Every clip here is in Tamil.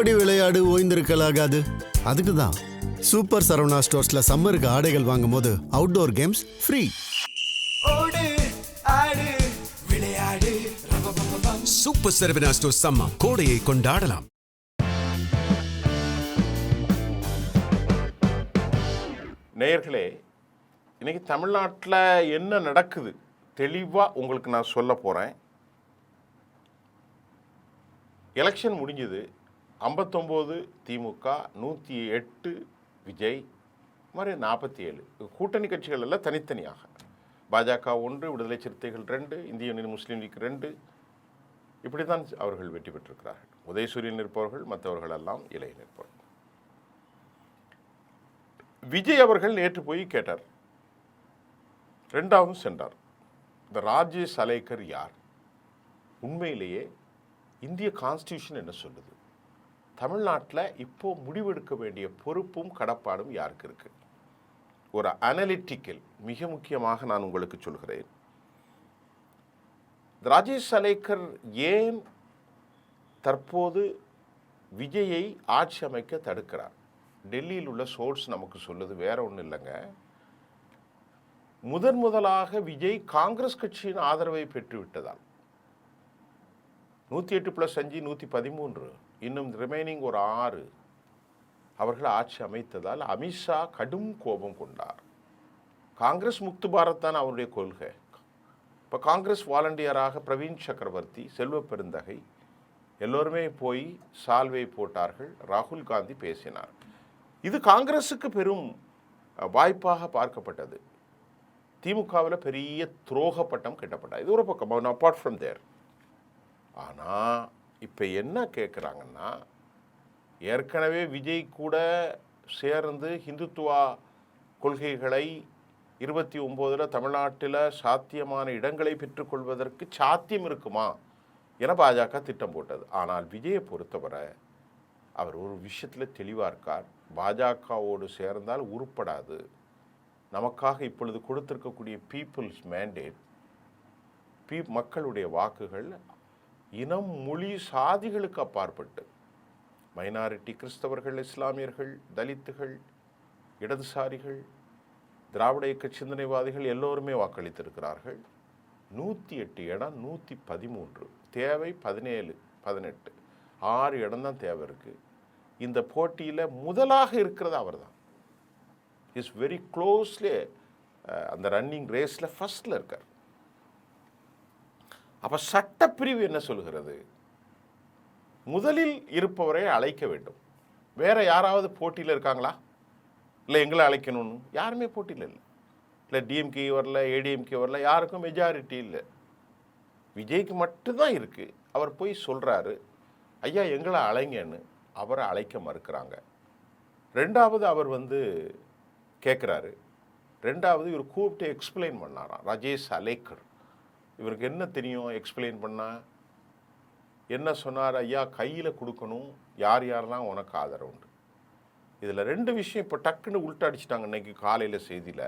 ஓடி விளையாடு ஓய்ந்திருக்கலாகாது. அதுக்கு தான் சூப்பர் சரவணா ஸ்டோர்ஸ்ல சம்மருக்கு ஆடைகள் வாங்கும் போது outdoor games free. Super Saravana stores summer கோடையை கொண்டாடலாம். நேயர்களே, இன்னைக்கு தமிழ்நாட்டில் என்ன நடக்குது தெளிவாக உங்களுக்கு நான் சொல்ல போகிறேன். எலெக்ஷன் முடிஞ்சது. 59 திமுக, 108 விஜய், மாதிரி 47 கூட்டணி கட்சிகள் எல்லாம் தனித்தனியாக. பாஜக 1, விடுதலை சிறுத்தைகள் 2, இந்திய யூனியன் முஸ்லீம் லீக் 2, இப்படி தான் அவர்கள் வெற்றி பெற்றிருக்கிறார்கள். உதயசூரியன் இருப்பவர்கள், மற்றவர்கள் எல்லாம் இலை நிற்பவர்கள். விஜய் அவர்கள் நேற்று போய் கேட்டார், ரெண்டாவது சென்றார். இந்த ராஜேஷ் அலேக்கர் யார்? உண்மையிலேயே இந்திய கான்ஸ்டியூஷன் என்ன சொல்லுது? தமிழ்நாட்டில் இப்போ முடிவெடுக்க வேண்டிய பொறுப்பும் கடப்பாடும் யாருக்கு இருக்கு? ஒரு அனலிட்டிக்கல், மிக முக்கியமாக நான் உங்களுக்கு சொல்கிறேன். ராஜேஷ் அலேக்கர் ஏன் தற்போது விஜயை ஆட்சி அமைக்க தடுக்கிறார்? டெல்லியில் உள்ள சோர்ஸ் நமக்கு சொல்லுது வேற ஒன்றும் இல்லைங்க. முதலாக விஜய் காங்கிரஸ் கட்சியின் ஆதரவை பெற்றுவிட்டதால் 108 + 5 113, இன்னும் ரிமைனிங் ஒரு 6 அவர்கள் ஆட்சி அமைத்ததால் அமித்ஷா கடும் கோபம் கொண்டார். காங்கிரஸ் முக்து பாரத் தான் அவருடைய கொள்கை. இப்போ காங்கிரஸ் வாலண்டியராக பிரவீன் சக்கரவர்த்தி, செல்வ பெருந்தகை எல்லோருமே போய் சால்வை போட்டார்கள். ராகுல் காந்தி பேசினார். இது காங்கிரஸுக்கு பெரும் வாய்ப்பாக பார்க்கப்பட்டது. திமுகவில் பெரிய துரோக பட்டம் கிட்டப்பட்டது. இது ஒரு பக்கம், அப்பார்ட் ஃப்ரம் தேர். ஆனால் இப்போ என்ன கேட்குறாங்கன்னா, ஏற்கனவே விஜய் கூட சேர்ந்து ஹிந்துத்துவா கொள்கைகளை 29 தமிழ்நாட்டில் சாத்தியமான இடங்களை பெற்றுக்கொள்வதற்கு சாத்தியம் இருக்குமா என பாஜக திட்டம் போட்டது. ஆனால் விஜயை பொறுத்தவரை அவர் ஒரு விஷயத்தில் தெளிவாக இருக்கார். பாஜகவோடு சேர்ந்தால் உருப்படாது. நமக்காக இப்பொழுது கொடுத்திருக்கக்கூடிய பீப்புள்ஸ் மேண்டேட், மக்களுடைய வாக்குகள் இனம், மொழி, சாதிகளுக்கு அப்பாற்பட்டு மைனாரிட்டி, கிறிஸ்தவர்கள், இஸ்லாமியர்கள், தலித்துகள், இடதுசாரிகள், திராவிட இயக்க சிந்தனைவாதிகள் எல்லோருமே வாக்களித்திருக்கிறார்கள். 108 இடம், 113 தேவை, 17, 18, 6 இடம் தான் தேவை இருக்குது. இந்த போட்டியில் முதலாக இருக்கிறது அவர் தான். இஸ் வெரி க்ளோஸ்லி அந்த ரன்னிங் ரேஸில் ஃபர்ஸ்டில் இருக்கார். அப்போ சட்டப்பிரிவு என்ன சொல்கிறது? முதலில் இருப்பவரை அழைக்க வேண்டும். வேற யாராவது போட்டியில் இருக்காங்களா? இல்லை எங்களை அழைக்கணும்னு யாருமே போட்டியில் இல்லை. இல்லை டிஎம்கே வரல, ஏடிஎம்கே வரல, யாருக்கும் மெஜாரிட்டி இல்லை. விஜய்க்கு மட்டும்தான் இருக்குது. அவர் போய் சொல்கிறாரு, ஐயா எங்களை அழைங்கன்னு. அவரை அழைக்க மறுக்கிறாங்க. ரெண்டாவது அவர் கேட்குறாரு. ரெண்டாவது இவர் கூப்பிட்டு எக்ஸ்பிளைன் பண்ணாராம். ராஜேஷ் அலேக்கர் இவருக்கு என்ன தெரியும் எக்ஸ்பிளைன் பண்ணால்? என்ன சொன்னார்? ஐயா கையில் கொடுக்கணும், யார் யாரெல்லாம் உனக்கு ஆதரவு உண்டு. இதில் 2 விஷயம் இப்போ டக்குன்னு உள்ட்ட அடிச்சிட்டாங்க இன்றைக்கி காலையில் செய்தியில்.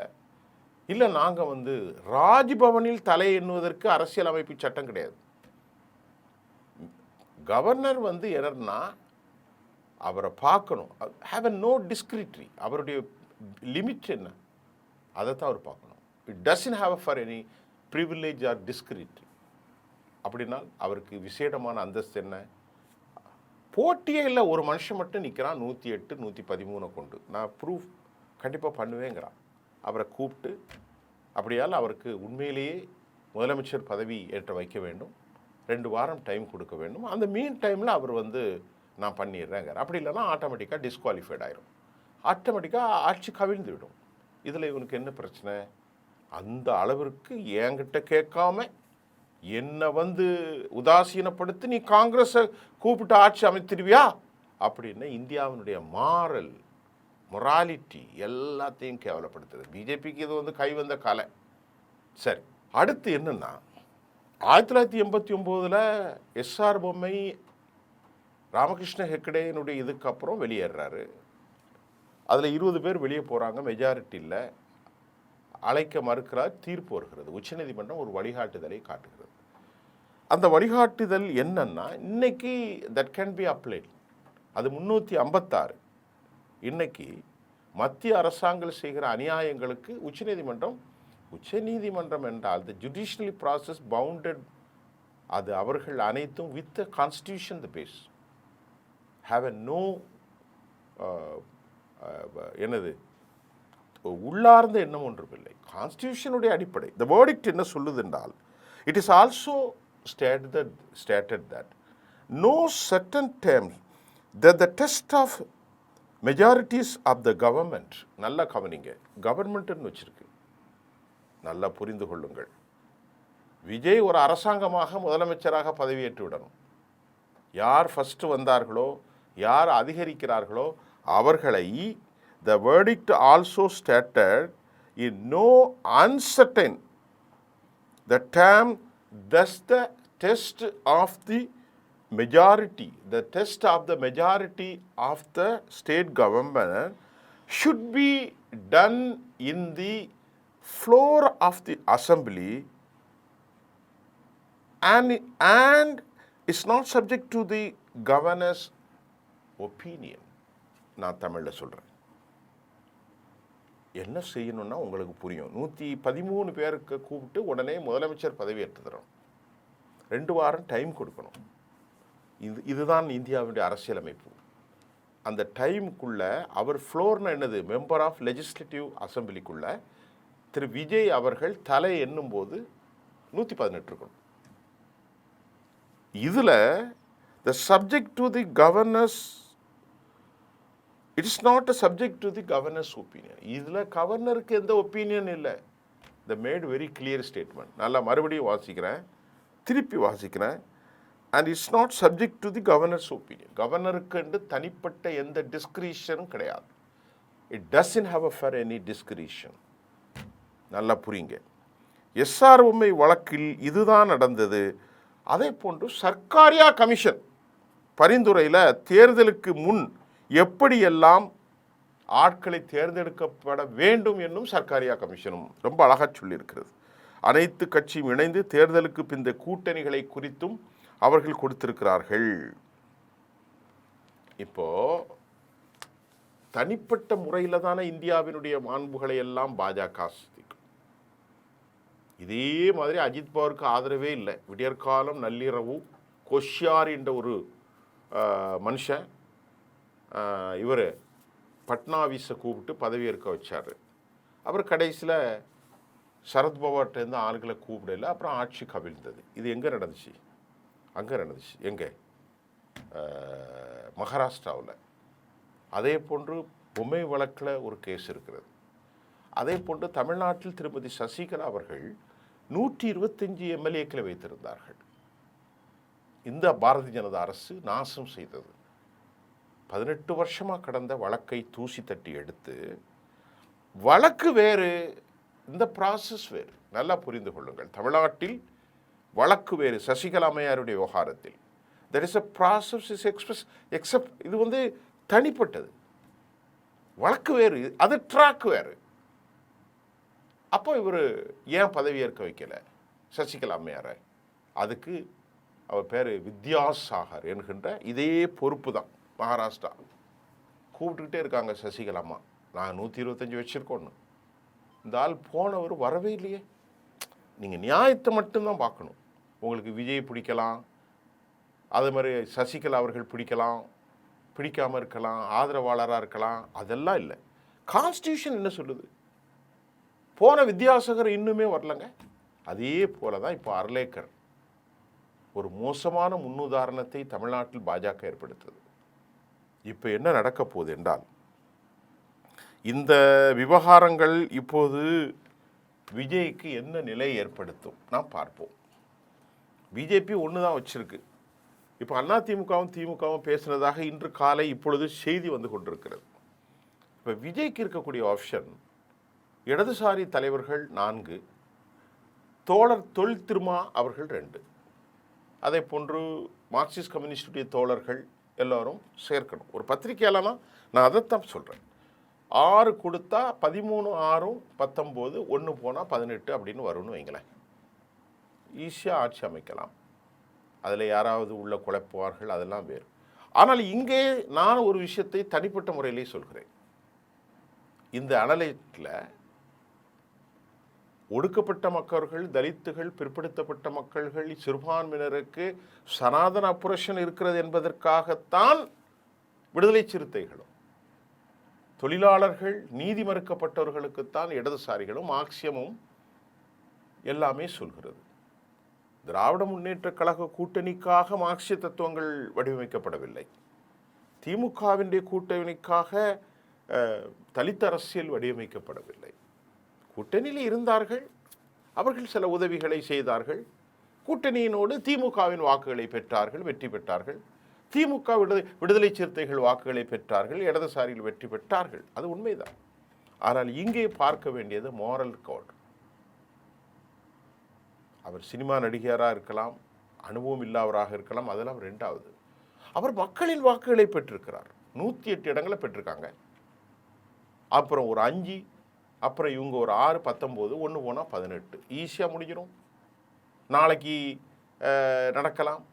இல்லை நாங்கள் ராஜ்பவனில் தலை எண்ணுவதற்கு அரசியல் அமைப்பு சட்டம் கிடையாது. கவர்னர் என்னன்னா அவரை பார்க்கணும். Have a no discretionary. அவருடைய லிமிட் என்ன, அதை தான் அவர் பார்க்கணும். It doesn't have for any privilege or discretionary. அப்படின்னா அவருக்கு விசேடமான அந்தஸ்து என்ன? போட்டியே இல்லை. ஒரு மனுஷன் மட்டும் நிற்கிறான் 108, 113 கொண்டு. நான் ப்ரூஃப் கண்டிப்பாக பண்ணுவேங்கிறான். அவரை கூப்பிட்டு அப்படியால் அவருக்கு உண்மையிலேயே முதலமைச்சர் பதவி ஏற்ற வைக்க வேண்டும். 2 வாரம் டைம் கொடுக்க வேண்டும். அந்த மீன் டைமில் அவர் நான் பண்ணிடுறேங்க. அப்படி இல்லைன்னா ஆட்டோமேட்டிக்காக டிஸ்குவாலிஃபைட் ஆயிரும். ஆட்டோமேட்டிக்காக ஆட்சி கவிழ்ந்து விடும். இதில் இவனுக்கு என்ன பிரச்சனை? அந்த அளவிற்கு என்கிட்ட கேட்காம என்னை உதாசீனப்படுத்தி நீ காங்கிரஸை கூப்பிட்டு ஆட்சி அமைத்திருவியா அப்படின்னு இந்தியாவினுடைய மொராலிட்டி எல்லாத்தையும் கேவலப்படுத்துது. பிஜேபிக்கு இது கை வந்த கலை. சரி, அடுத்து என்னன்னா 1989 எஸ்ஆர் பொம்மை ராமகிருஷ்ண ஹெக்கடேனுடைய இதுக்கப்புறம் வெளியேறாரு. அதில் 20 பேர் வெளியே போகிறாங்க, மெஜாரிட்டி இல்லை. அழைக்க மறுக்கிறார். தீர்ப்பு வருகிறது. உச்சநீதிமன்றம் ஒரு வழிகாட்டுதலை காட்டுகிறது. அந்த வழிகாட்டுதல் என்னன்னா, இன்னைக்கு தட் கேன் பி அப்ளைட். அது 356. இன்னைக்கு மத்திய அரசாங்கம் செய்கிற அநியாயங்களுக்கு உச்சநீதிமன்றம் என்றால் தி ஜுடிஷியலி ப்ராசஸ் பவுண்டட், அது அவர்கள் அனைத்தும் with the constitution the base have a no என்னது உள்ளார்ந்த எண்ணம் ஒன்றுமில்லை. கான்ஸ்டியூஷனுடைய அடிப்படை த வேர்டிக்ட் என்ன சொல்லுது என்றால், it is also stated that no certain terms that the test of majorities of the government, நல்லா கவனிங்க, கவர்மெண்ட்னு வச்சிருக்கு, நல்லா புரிந்து கொள்ளுங்கள். விஜய் ஒரு அரசாங்கமாக முதலமைச்சராக பதவியேற்று விடணும். யார் ஃபர்ஸ்ட் வந்தார்களோ, யார் அதிகரிக்கிறார்களோ அவர்களை the verdict also stated in no uncertain the term, thus the test of the majority, the test of the majority of the state government should be done in the floor of the assembly and is not subject to the governor's opinion. நான் தமிழில் சொல்கிறேன். என்ன செய்யணும்னா உங்களுக்கு புரியும். 113 பேருக்கு கூப்பிட்டு உடனே முதலமைச்சர் பதவியேற்று தரணும். 2 வாரம் டைம் கொடுக்கணும். இதுதான் இந்தியாவுடைய அரசியலமைப்பு. அந்த டைமுக்குள்ள அவர் ஃப்ளோர்னு என்னது, மெம்பர் ஆஃப் லெஜிஸ்லேட்டிவ் அசம்பிளிக்குள்ள திரு விஜய் அவர்கள் தலை எண்ணும் போது 118 இருக்கணும். இதில் the subject to the governor's, it is not a subject to the governor's opinion. இதில் கவர்னருக்கு எந்த ஒப்பீனியன் இல்லை. The made very clear statement. நல்லா மறுபடியும் வாசிக்கிறேன், திருப்பி வாசிக்கிறேன். And it's not subject to the governor's opinion. கவர்னருக்கு என்று தனிப்பட்ட எந்த டிஸ்கிரிஷனும் கிடையாது. It doesn't have a for any discretion. நல்லா புரியுங்க. எஸ்ஆர்எம்ஐ வழக்கில் இதுதான் நடந்தது. அதே போன்று சர்க்காரியா கமிஷன் பரிந்துரையில் தேர்தலுக்கு முன் எப்படியெல்லாம் ஆட்களை தேர்ந்தெடுக்கப்பட வேண்டும் என்னும் சர்க்காரியா கமிஷனும் ரொம்ப அழகாக சொல்லியிருக்கிறது. அனைத்து கட்சியும் இணைந்து தேர்தலுக்கு பிந்த கூட்டணிகளை குறித்தும் அவர்கள் கொடுத்திருக்கிறார்கள். இப்போ தனிப்பட்ட முறையில் தானே இந்தியாவினுடைய மாண்புகளை எல்லாம் பாஜக சிந்திக்கும். இதே மாதிரி அஜித் பவாருக்கு ஆதரவே இல்லை. விடியற்காலம் நள்ளிரவு கொஷ்யார் என்ற ஒரு மனுஷன் இவர் பட்னாவிஸை கூப்பிட்டு பதவியேற்க வச்சார். அப்புறம் கடைசியில் சரத்பவார்கிட்டேருந்து ஆளுகளை கூப்பிடல. அப்புறம் ஆட்சி கவிழ்ந்தது. இது எங்கே நடந்துச்சு? அங்கே நடந்துச்சு. எங்கே? மகாராஷ்டிராவில். அதே போன்று பொம்மை வழக்கில் ஒரு கேஸ் இருக்கிறது. அதே போன்று தமிழ்நாட்டில் திருமதி சசிகலா அவர்கள் 125 எம்எல்ஏக்களை வைத்திருந்தார்கள். இந்த பாரதிய ஜனதா அரசு நாசம் செய்தது. 18 வருஷமாக கடந்த வழக்கை தூசி தட்டி எடுத்து, வழக்கு வேறு, இந்த ப்ராசஸ் வேறு. நல்லா புரிந்து கொள்ளுங்கள். தமிழ்நாட்டில் வழக்கு வேறு. சசிகலா அம்மையாருடைய விவகாரத்தில் there is a process is accept இது தனிப்பட்டது. வழக்கு வேறு, அது ட்ராக் வேறு. அப்போ இவர் ஏன் பதவியேற்க வைக்கல சசிகலா அம்மையாரை? அதுக்கு அவர் பேர் வித்யாசாகர் என்கின்ற இதே பொறுப்பு தான். மகாராஷ்டிரா கூப்பிட்டுக்கிட்டே இருக்காங்க சசிகலா அம்மா, நான் 125 வச்சுருக்கோன்னு. இந்த ஆள் போனவர் வரவே இல்லையே. நீங்கள் நியாயத்தை மட்டும்தான் பார்க்கணும். உங்களுக்கு விஜய் பிடிக்கலாம், அது மாதிரி சசிகலா அவர்கள் பிடிக்கலாம், பிடிக்காமல் இருக்கலாம், ஆதரவாளராக இருக்கலாம், அதெல்லாம் இல்லை. கான்ஸ்டியூஷன் என்ன சொல்லுது? போன வித்யாசாகர் இன்னுமே வரலங்க. அதே போல தான் இப்போ அர்லேக்கர் ஒரு மோசமான முன்னுதாரணத்தை தமிழ்நாட்டில் பாஜக ஏற்படுத்துது. இப்போ என்ன நடக்க போகுது என்றால், இந்த விவகாரங்கள் இப்போது விஜய்க்கு என்ன நிலை ஏற்படுத்தும் நாம் பார்ப்போம். பிஜேபி ஒன்று தான் வச்சிருக்கு. இப்போ அதிமுகவும் திமுகவும் பேசுனதாக இன்று காலை இப்பொழுது செய்தி வந்து கொண்டிருக்கிறது. இப்போ விஜய்க்கு இருக்கக்கூடிய ஆப்ஷன், இடதுசாரி தலைவர்கள் 4, தோழர் தொல் திருமா அவர்கள் 2, அதே போன்று மார்க்சிஸ்ட் கம்யூனிஸ்டுடைய தோழர்கள் எல்லோரும் சேர்க்கணும். ஒரு பத்திரிகையாளனா நான் அதைத்தான் சொல்கிறேன். 6 கொடுத்தா 13, 6, 19, 1 போனால் 18 அப்படின்னு வரும்னு வைங்களேன். ஈஸியாக ஆட்சி அமைக்கலாம். அதில் யாராவது உள்ள குழப்புவார்கள், அதெல்லாம் வேறு. ஆனால் இங்கே நான் ஒரு விஷயத்தை தனிப்பட்ட முறையிலே சொல்கிறேன். இந்த அனலைட்டில் ஒடுக்கப்பட்ட மக்கள்கள், தலித்துகள், பிற்படுத்தப்பட்ட மக்கள்கள், சிறுபான்மையினருக்கு சனாதன அப்புரேஷன் இருக்கிறது என்பதற்காகத்தான் விடுதலை சிறுத்தைகளும், தொழிலாளர்கள், நீதி மறுக்கப்பட்டவர்களுக்குத்தான் இடதுசாரிகளும் மார்க்சியமும் எல்லாமே சொல்கிறது. திராவிட முன்னேற்ற கழக கூட்டணிக்காக மார்க்சிய தத்துவங்கள் வடிவமைக்கப்படவில்லை. திமுகவின் கூட்டணிக்காக தலித் அரசியல் வடிவமைக்கப்படவில்லை. கூட்டணியில் இருந்தார்கள், அவர்கள் சில உதவிகளை செய்தார்கள். கூட்டணியினோடு திமுகவின் வாக்குகளை பெற்றார்கள், வெற்றி பெற்றார்கள். திமுக விடுதலை சிறுத்தைகள் வாக்குகளை பெற்றார்கள், இடதுசாரிகள் வெற்றி பெற்றார்கள். அது உண்மைதான். ஆனால் இங்கே பார்க்க வேண்டியது மோரல் கோட். அவர் சினிமா நடிகராக இருக்கலாம், அனுபவம் இல்லாதவராக இருக்கலாம், அதெல்லாம் ரெண்டாவது. அவர் மக்களின் வாக்குகளை பெற்றிருக்கிறார். 108 இடங்களை பெற்றிருக்காங்க. அப்புறம் ஒரு 5, அப்புறம் இவங்க ஒரு 6, 19, ஒன்று போனால் 18. ஈஸியாக முடிஞ்சிடும். நாளைக்கு நடக்கலாம்.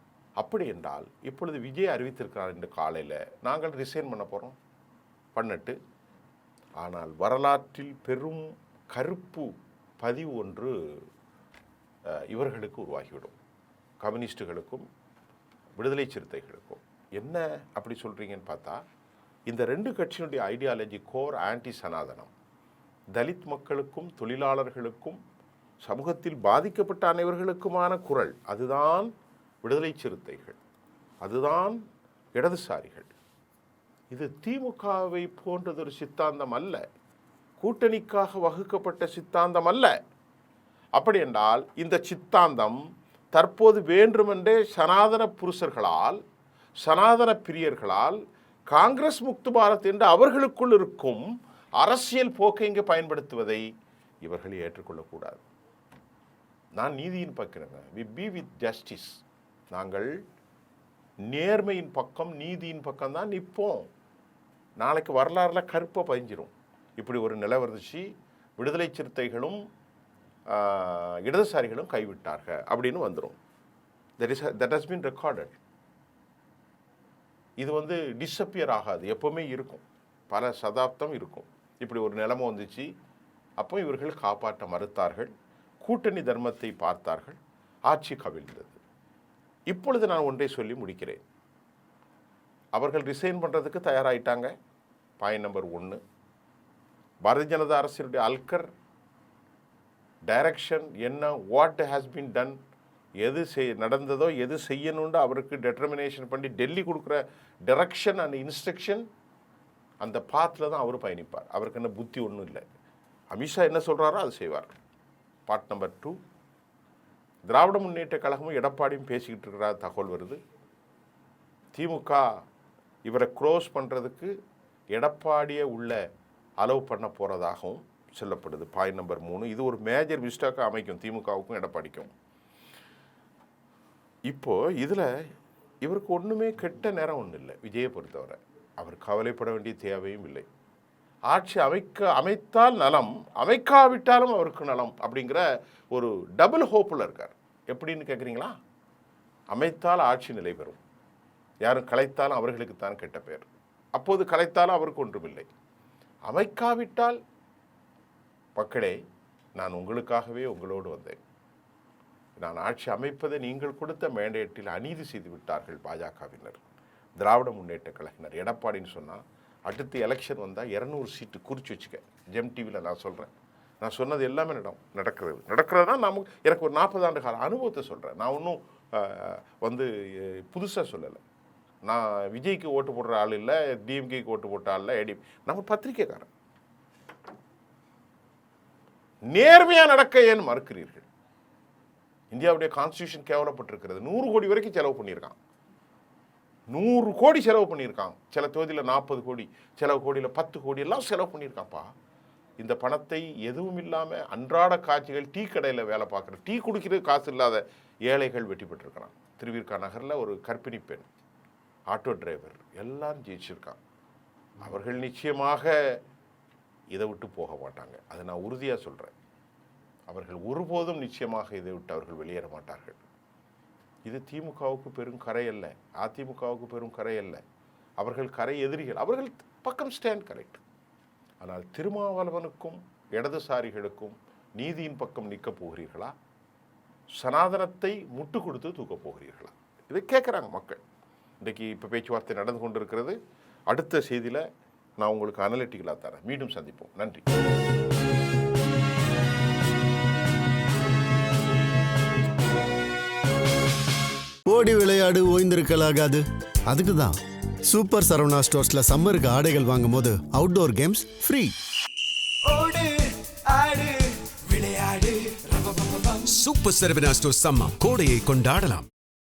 அப்படி என்றால் இப்பொழுது விஜய் அறிவித்திருக்கிறார் இந்த காலையில், நாங்கள் ரிசைன் பண்ண போகிறோம் 18. ஆனால் வரலாற்றில் பெரும் கருப்பு பதிவு ஒன்று இவர்களுக்கு உருவாகிவிடும், கம்யூனிஸ்டுகளுக்கும் விடுதலை சிறுத்தைகளுக்கும். என்ன அப்படி சொல்கிறீங்கன்னு பார்த்தா, இந்த 2 கட்சியினுடைய ஐடியாலஜி கோர் ஆன்டி சனாதனம். தலித் மக்களுக்கும் தொழிலாளர்களுக்கும் சமூகத்தில் பாதிக்கப்பட்ட அனைவர்களுக்குமான குரல், அதுதான் விடுதலை சிறுத்தைகள், அதுதான் இடதுசாரிகள். இது திமுகவை போன்றதொரு சித்தாந்தம் அல்ல, கூட்டணிக்காக வகுக்கப்பட்ட சித்தாந்தம் அல்ல. அப்படி என்றால் இந்த சித்தாந்தம் தற்போது வேண்டுமென்றே சனாதன புருஷர்களால், சனாதன பிரியர்களால், காங்கிரஸ் முக்து பாரத் என்று அவர்களுக்குள் இருக்கும் அரசியல் போக்கை இங்கே பயன்படுத்துவதை இவர்கள் ஏற்றுக்கொள்ளக்கூடாது. நான் நீதியின் பக்கம், வி பி வித் ஜஸ்டிஸ். நாங்கள் நேர்மையின் பக்கம், நீதியின் பக்கம் தான் நிற்போம். நாளைக்கு வரலாறுல கருப்பை பதிஞ்சிரும். இப்படி ஒரு நிலை வந்துச்சு, விடுதலை சிறுத்தைகளும் இடதுசாரிகளும் கைவிட்டார்கள் அப்படின்னு வந்துடும். That has been recorded. இது டிஸப்பியர் ஆகாது, எப்போவுமே இருக்கும், பல சதாப்தம் இருக்கும். இப்படி ஒரு நிலைமை வந்துச்சு. அப்போ இவர்கள் காப்பாற்ற மறுத்தார்கள், கூட்டணி தர்மத்தை பார்த்தார்கள், ஆட்சி கவிழ்ந்தது. இப்பொழுது நான் ஒன்றை சொல்லி முடிக்கிறேன். அவர்கள் ரிசைன் பண்ணுறதுக்கு தயாராகிட்டாங்க. பாயிண்ட் நம்பர் 1, பாரதிய ஜனதா அரசினுடைய அல்கர் டைரக்ஷன் என்ன, வாட் ஹேஸ் பீன் டன், எது நடந்ததோ எது செய்யணும்னு அவருக்கு டெட்டர்மினேஷன் பண்ணி டெல்லி கொடுக்குற டைரக்ஷன் அண்ட் இன்ஸ்ட்ரக்ஷன், அந்த பாத்தில் தான் அவர் பயணிப்பார். அவருக்கு என்ன புத்தி ஒன்றும் இல்லை. அமித்ஷா என்ன சொல்கிறாரோ அது செய்வார். பார்ட் நம்பர் 2, திராவிட முன்னேற்ற கழகமும் எடப்பாடியும் பேசிக்கிட்டு இருக்கிற தகவல் வருது. திமுக இவரை க்ளோஸ் பண்ணுறதுக்கு எடப்பாடியை உள்ள அலோவ் பண்ண போகிறதாகவும் சொல்லப்படுது. பாயிண்ட் நம்பர் 3, இது ஒரு மேஜர் மிஸ்டேக்காக அமைக்கும் திமுகவுக்கும் எடப்பாடிக்கும். இப்போது இதில் இவருக்கு ஒன்றுமே கெட்ட நேரம் ஒன்றும் இல்லை. விஜயை பொறுத்தவரை அவர் கவலைப்பட வேண்டிய தேவையும் இல்லை. ஆட்சி அமைத்தால் நலம், அமைக்காவிட்டாலும் அவருக்கு நலம் அப்படிங்கிற ஒரு டபுள் ஹோப்பில் இருக்கார். எப்படின்னு கேட்குறீங்களா? அமைத்தால் ஆட்சி நிலை பெறும், யாரும் கலைத்தாலும் அவர்களுக்கு தான் கெட்ட பேர். அப்போது கலைத்தாலும் அவருக்கு ஒன்றுமில்லை. அமைக்காவிட்டால், மக்களே நான் உங்களுக்காகவே உங்களோடு வந்தேன், நான் ஆட்சி அமைப்பதை நீங்கள் கொடுத்த மேண்டேட்டில் அநீதி செய்து விட்டார்கள் பாஜகவினர், திராவிட முன்னேற்ற கழகினர். எடப்பாடின்னு சொன்னால் அடுத்த எலெக்ஷன் வந்தால் 200 சீட்டு குறித்து வச்சுக்க. ஜெம் டிவியில் நான் சொல்கிறேன், நான் சொன்னது எல்லாமே நடக்கிறது தான். எனக்கு ஒரு 40 ஆண்டு கால அனுபவத்தை சொல்கிறேன். நான் ஒன்றும் புதுசாக சொல்லலை. நான் விஜய்க்கு ஓட்டு போடுற ஆள் இல்லை, டிஎம்கேக்கு ஓட்டு போட்ட ஆள் இல்லை, நம்ம பத்திரிக்கைக்காரன். நேர்மையாக நடக்க ஏன் மறுக்கிறீர்கள்? இந்தியாவுடைய கான்ஸ்டியூஷன் கேவலப்பட்டிருக்கிறது. 100 கோடி வரைக்கும் செலவு பண்ணியிருக்கான், 100 கோடி செலவு பண்ணியிருக்கான். சில தொகுதியில் 40 கோடி, சில கோடியில் 10 கோடி எல்லாம் செலவு பண்ணியிருக்கான்ப்பா. இந்த பணத்தை எதுவும் இல்லாமல் அன்றாட காட்சிகள், டீ கடையில் வேலை பார்க்குற, டீ குடிக்கிறது காசு இல்லாத ஏழைகள் வெற்றி பெற்றிருக்கிறான். திருவிற்கா நகரில் ஒரு கர்ப்பிணி பெண், ஆட்டோ டிரைவர், எல்லாரும் ஜெயிச்சிருக்கான். அவர்கள் நிச்சயமாக இதை விட்டு போக மாட்டாங்க, அதை நான் உறுதியாக சொல்கிறேன். அவர்கள் ஒருபோதும் நிச்சயமாக இதை விட்டு அவர்கள் வெளியேற மாட்டார்கள். இது திமுகவுக்கு பெரும் கரை அல்ல, அதிமுகவுக்கு பெரும் கரை அல்ல. அவர்கள் கரை எதிரிகள், அவர்கள் பக்கம் ஸ்டாண்ட் கரெக்ட். ஆனால் திருமாவளவனுக்கும் இடதுசாரிகளுக்கும் நீதியின் பக்கம் நிற்கப் போகிறீர்களா, சனாதனத்தை முட்டு கொடுத்து தூக்கப் போகிறீர்களா? இதை கேட்குறாங்க மக்கள். இன்றைக்கி இப்போ பேச்சுவார்த்தை நடந்து கொண்டு இருக்கிறது. அடுத்த செய்தியில் நான் உங்களுக்கு அனலிட்டிக்கலாக தரேன். மீண்டும் சந்திப்போம். நன்றி. ஓடி விளையாடு ஓய்ந்திருக்கலாகாது. அதுக்கு தான் சூப்பர் சரவணா ஸ்டோர்ஸ்ல சம்மருக்கு ஆடைகள் வாங்கும் போது outdoor games free. Super Saravana stores summer கோடையை கொண்டாடலாம்.